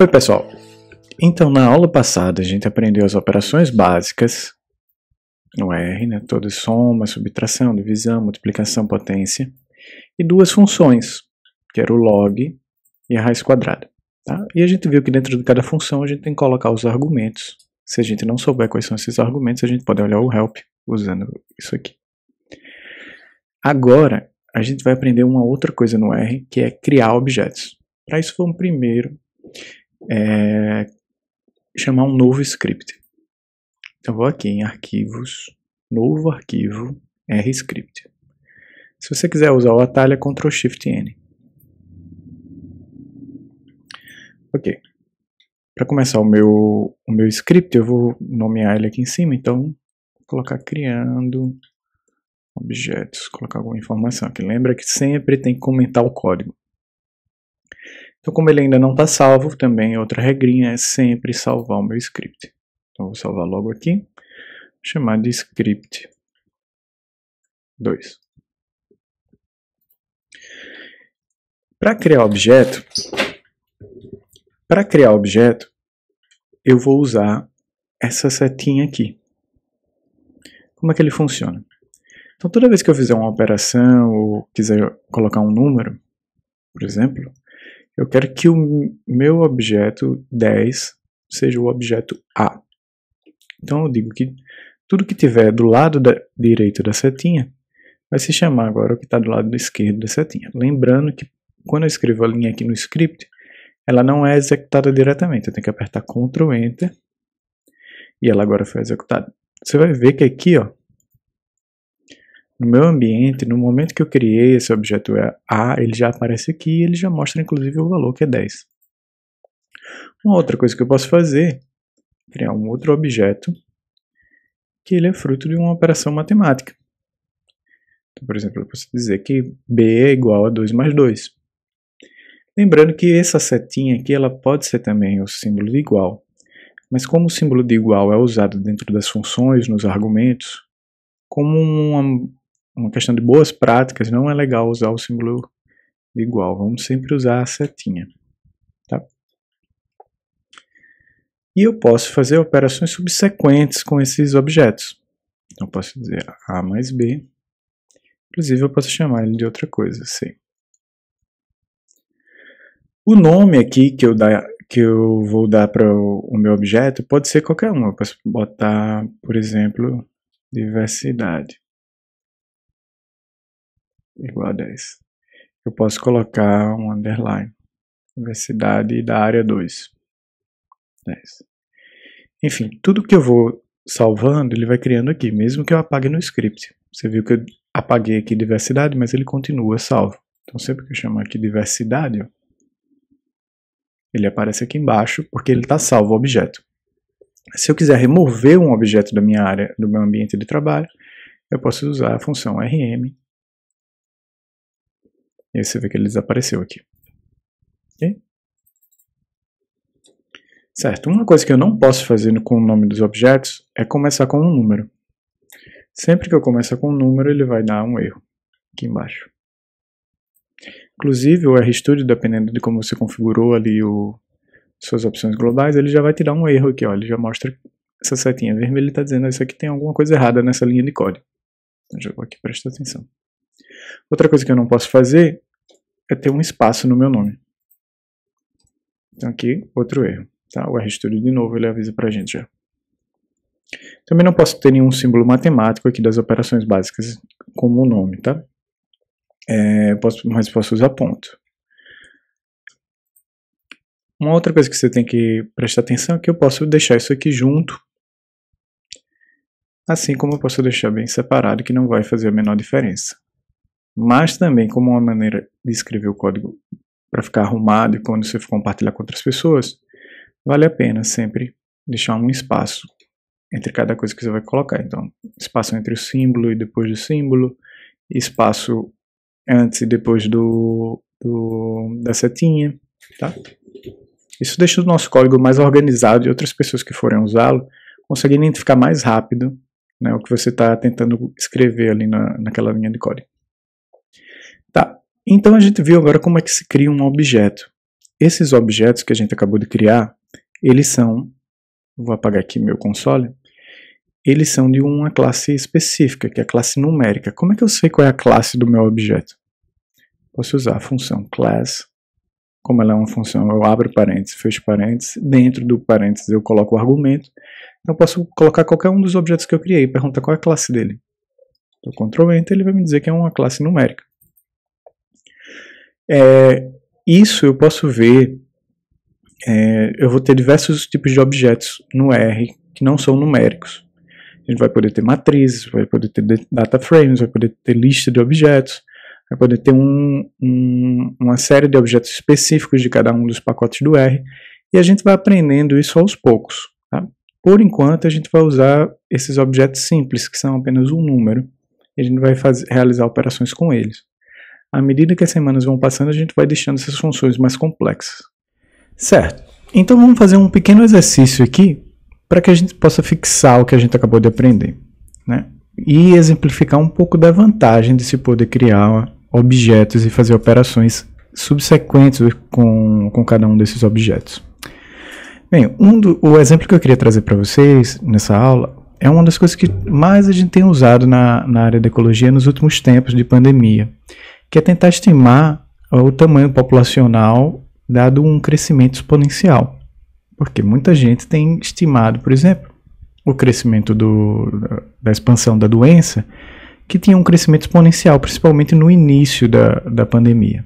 Oi pessoal, então na aula passada a gente aprendeu as operações básicas no R, né? Todas soma, subtração, divisão, multiplicação, potência, e duas funções, que era o log e a raiz quadrada. Tá? E a gente viu que dentro de cada função a gente tem que colocar os argumentos. Se a gente não souber quais são esses argumentos, a gente pode olhar o help usando isso aqui. Agora a gente vai aprender uma outra coisa no R, que é criar objetos. Para isso vamos primeiro chamar um novo script. Então vou aqui em arquivos, novo arquivo, RScript. Se você quiser usar o atalho é Ctrl Shift N. Ok. Para começar o meu script, eu vou nomear ele aqui em cima, então vou colocar criando objetos, colocar alguma informação aqui. Lembra que sempre tem que comentar o código. Então, como ele ainda não está salvo, também outra regrinha é sempre salvar o meu script. Então, vou salvar logo aqui, vou chamar de script 2. Para criar objeto, eu vou usar essa setinha aqui. Como é que ele funciona? Então, toda vez que eu fizer uma operação ou quiser colocar um número, por exemplo, eu quero que o meu objeto 10 seja o objeto A. Então eu digo que tudo que tiver do lado direito da setinha vai se chamar agora o que está do lado esquerdo da setinha. Lembrando que quando eu escrevo a linha aqui no script, ela não é executada diretamente. Eu tenho que apertar Ctrl Enter e ela agora foi executada. Você vai ver que aqui, ó, no meu ambiente, no momento que eu criei esse objeto A, ele já aparece aqui e ele já mostra inclusive o valor que é 10. Uma outra coisa que eu posso fazer é criar um outro objeto que ele é fruto de uma operação matemática. Então, por exemplo, eu posso dizer que B é igual a 2 mais 2. Lembrando que essa setinha aqui ela pode ser também o símbolo de igual. Mas como o símbolo de igual é usado dentro das funções, nos argumentos, como uma questão de boas práticas, não é legal usar o símbolo de igual. Vamos sempre usar a setinha. Tá? E eu posso fazer operações subsequentes com esses objetos. Então eu posso dizer A mais B. Inclusive eu posso chamar ele de outra coisa, C. O nome aqui que eu vou dar para o meu objeto pode ser qualquer um. Eu posso botar, por exemplo, diversidade igual a 10. Eu posso colocar um underline. Diversidade da área 2. 10. Enfim, tudo que eu vou salvando, ele vai criando aqui, mesmo que eu apague no script. Você viu que eu apaguei aqui diversidade, mas ele continua salvo. Então sempre que eu chamar aqui diversidade, ó, ele aparece aqui embaixo, porque ele está salvo o objeto. Se eu quiser remover um objeto da minha área, do meu ambiente de trabalho, eu posso usar a função rm. E aí você vê que ele desapareceu aqui. Okay? Certo, uma coisa que eu não posso fazer com o nome dos objetos é começar com um número. Sempre que eu começar com um número, ele vai dar um erro aqui embaixo. Inclusive, o RStudio, dependendo de como você configurou ali suas opções globais, ele já vai te dar um erro aqui, ó. Ele já mostra essa setinha vermelha, ele está dizendo que isso aqui tem alguma coisa errada nessa linha de código. Então, já vou aqui prestar atenção. Outra coisa que eu não posso fazer é ter um espaço no meu nome. Então aqui, outro erro. Tá? O RStudio de novo, ele avisa pra gente já. Também não posso ter nenhum símbolo matemático aqui das operações básicas como o nome, tá? Mas posso usar ponto. Uma outra coisa que você tem que prestar atenção é que eu posso deixar isso aqui junto, assim como eu posso deixar bem separado, que não vai fazer a menor diferença. Mas também, como uma maneira de escrever o código para ficar arrumado e quando você for compartilhar com outras pessoas, vale a pena sempre deixar um espaço entre cada coisa que você vai colocar. Então, espaço entre o símbolo e depois do símbolo, espaço antes e depois da setinha, tá? Isso deixa o nosso código mais organizado e outras pessoas que forem usá-lo conseguem identificar mais rápido, né, o que você está tentando escrever ali naquela linha de código. Tá, então a gente viu agora como é que se cria um objeto. esses objetos que a gente acabou de criar, eles são, vou apagar aqui meu console, eles são de uma classe específica, que é a classe numérica. Como é que eu sei qual é a classe do meu objeto? Posso usar a função class, como ela é uma função, eu abro parênteses, fecho parênteses, dentro do parênteses eu coloco o argumento, então eu posso colocar qualquer um dos objetos que eu criei, pergunta qual é a classe dele. Então, Ctrl Enter, ele vai me dizer que é uma classe numérica. Isso eu posso ver, eu vou ter diversos tipos de objetos no R que não são numéricos. A gente vai poder ter matrizes, vai poder ter data frames, vai poder ter lista de objetos, vai poder ter uma série de objetos específicos de cada um dos pacotes do R, e a gente vai aprendendo isso aos poucos. Tá? Por enquanto, a gente vai usar esses objetos simples, que são apenas um número, e a gente vai realizar operações com eles. À medida que as semanas vão passando, a gente vai deixando essas funções mais complexas. Certo, então vamos fazer um pequeno exercício aqui, para que a gente possa fixar o que a gente acabou de aprender, né? E exemplificar um pouco da vantagem de se poder criar objetos e fazer operações subsequentes com cada um desses objetos. Bem, o exemplo que eu queria trazer para vocês nessa aula é uma das coisas que mais a gente tem usado na área da ecologia nos últimos tempos de pandemia, que é tentar estimar o tamanho populacional dado um crescimento exponencial. Porque muita gente tem estimado, por exemplo, o crescimento da expansão da doença, que tinha um crescimento exponencial, principalmente no início da pandemia.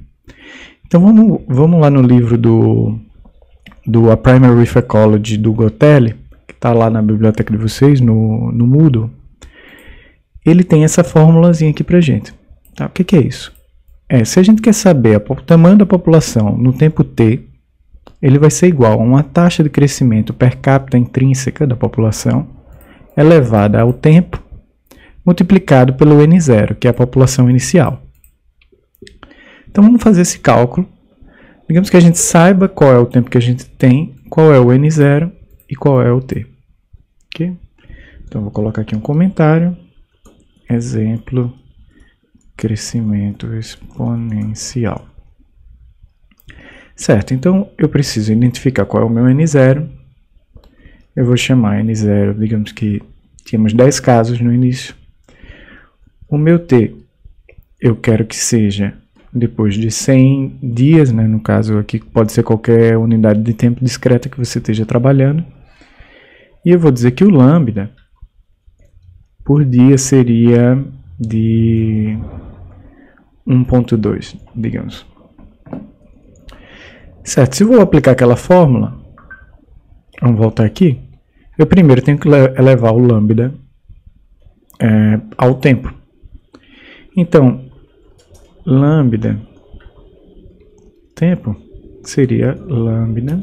Então vamos lá no livro do A Primary Reef Ecology, do Gotelli, que está lá na biblioteca de vocês, no Moodle. Ele tem essa formulazinha aqui para gente. Tá? O que é isso? Se a gente quer saber o tamanho da população no tempo t, ele vai ser igual a uma taxa de crescimento per capita intrínseca da população elevada ao tempo, multiplicado pelo N0, que é a população inicial. Então vamos fazer esse cálculo. Digamos que a gente saiba qual é o tempo que a gente tem, qual é o N0 e qual é o T. Okay? Então vou colocar aqui um comentário. Exemplo, crescimento exponencial. Certo, então eu preciso identificar qual é o meu N0. Eu vou chamar N0, digamos que tínhamos 10 casos no início. O meu T, eu quero que seja depois de 100 dias, né? No caso aqui pode ser qualquer unidade de tempo discreta que você esteja trabalhando. E eu vou dizer que o lambda por dia seria de 1.2, digamos. Certo, se eu vou aplicar aquela fórmula, vamos voltar aqui, eu primeiro tenho que elevar o lambda ao tempo. Então, lambda tempo seria lambda,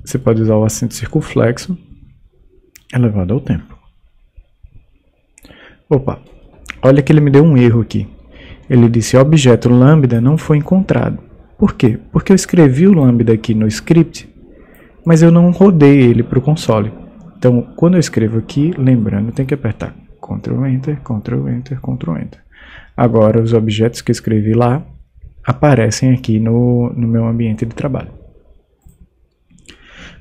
você pode usar o acento circunflexo, elevado ao tempo. Opa, olha que ele me deu um erro aqui. Ele disse objeto lambda não foi encontrado. Por quê? Porque eu escrevi o lambda aqui no script, mas eu não rodei ele para o console. Então, quando eu escrevo aqui, lembrando, tem que apertar Ctrl Enter, Ctrl Enter, Ctrl Enter. Agora, os objetos que eu escrevi lá aparecem aqui no meu ambiente de trabalho.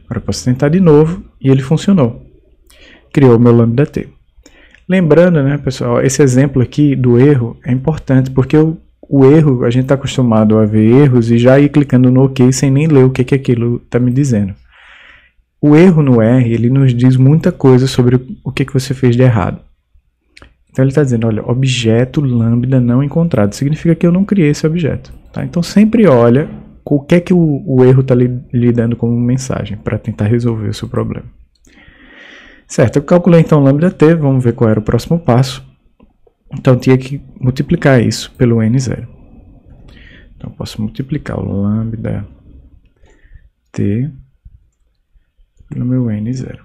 Agora eu posso tentar de novo e ele funcionou. Criou o meu lambda t. Lembrando, né, pessoal, esse exemplo aqui do erro é importante porque o erro, a gente está acostumado a ver erros e já ir clicando no OK sem nem ler o que aquilo está me dizendo. O erro no R, ele nos diz muita coisa sobre o que você fez de errado. Então ele está dizendo, olha, objeto lambda não encontrado. Significa que eu não criei esse objeto. Tá? Então sempre olha o que é que o erro está lhe dando como mensagem para tentar resolver o seu problema. Certo, eu calculei então lambda t, vamos ver qual era o próximo passo. Então eu tinha que multiplicar isso pelo N0. Então eu posso multiplicar o lambda t pelo meu N0.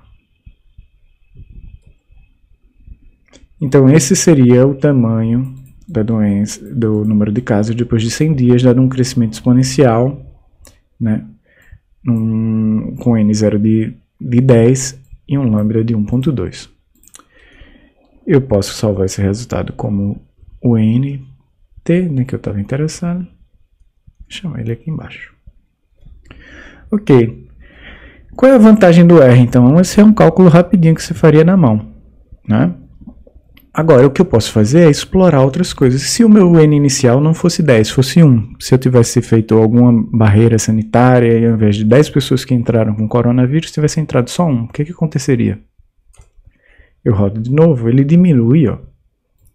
Então esse seria o tamanho da doença, do número de casos depois de 100 dias, dado um crescimento exponencial, né, com N0 de 10 e um lambda de 1.2. Eu posso salvar esse resultado como o NT, né, que eu estava interessado. Vou chamar ele aqui embaixo. Ok. Qual é a vantagem do R, então? Esse é um cálculo rapidinho que você faria na mão, né? Agora, o que eu posso fazer é explorar outras coisas. Se o meu N inicial não fosse 10, fosse 1, se eu tivesse feito alguma barreira sanitária e ao invés de 10 pessoas que entraram com coronavírus, tivesse entrado só 1, o que aconteceria? Eu rodo de novo, ele diminui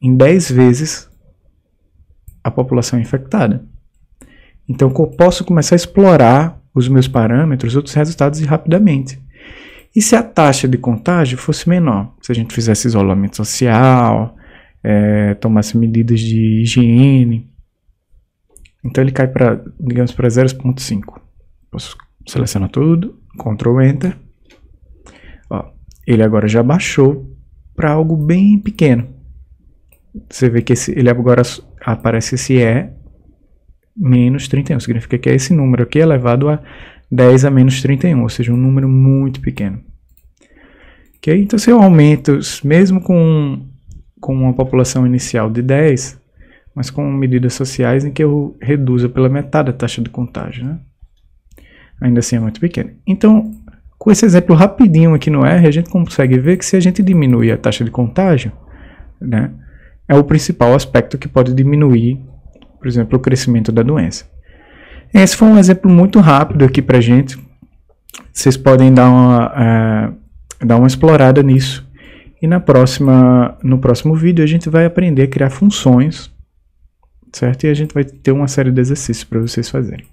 em 10 vezes a população infectada. Então, eu posso começar a explorar os meus parâmetros, outros resultados rapidamente. E se a taxa de contágio fosse menor? Se a gente fizesse isolamento social, tomasse medidas de higiene. Então ele cai para, digamos, para 0,5. Posso selecionar tudo, Ctrl Enter. Ele agora já baixou para algo bem pequeno. Você vê que ele agora aparece esse menos 31. Significa que esse número aqui é elevado a 10 a menos 31, ou seja, um número muito pequeno. Okay? Então, se eu aumento, mesmo com uma população inicial de 10, mas com medidas sociais em que eu reduza pela metade a taxa de contágio, né? Ainda assim é muito pequeno. Então, com esse exemplo rapidinho aqui no R, a gente consegue ver que se a gente diminuir a taxa de contágio, né, é o principal aspecto que pode diminuir, por exemplo, o crescimento da doença. Esse foi um exemplo muito rápido aqui pra gente. Vocês podem dar uma explorada nisso. E no próximo vídeo a gente vai aprender a criar funções, certo? E a gente vai ter uma série de exercícios para vocês fazerem.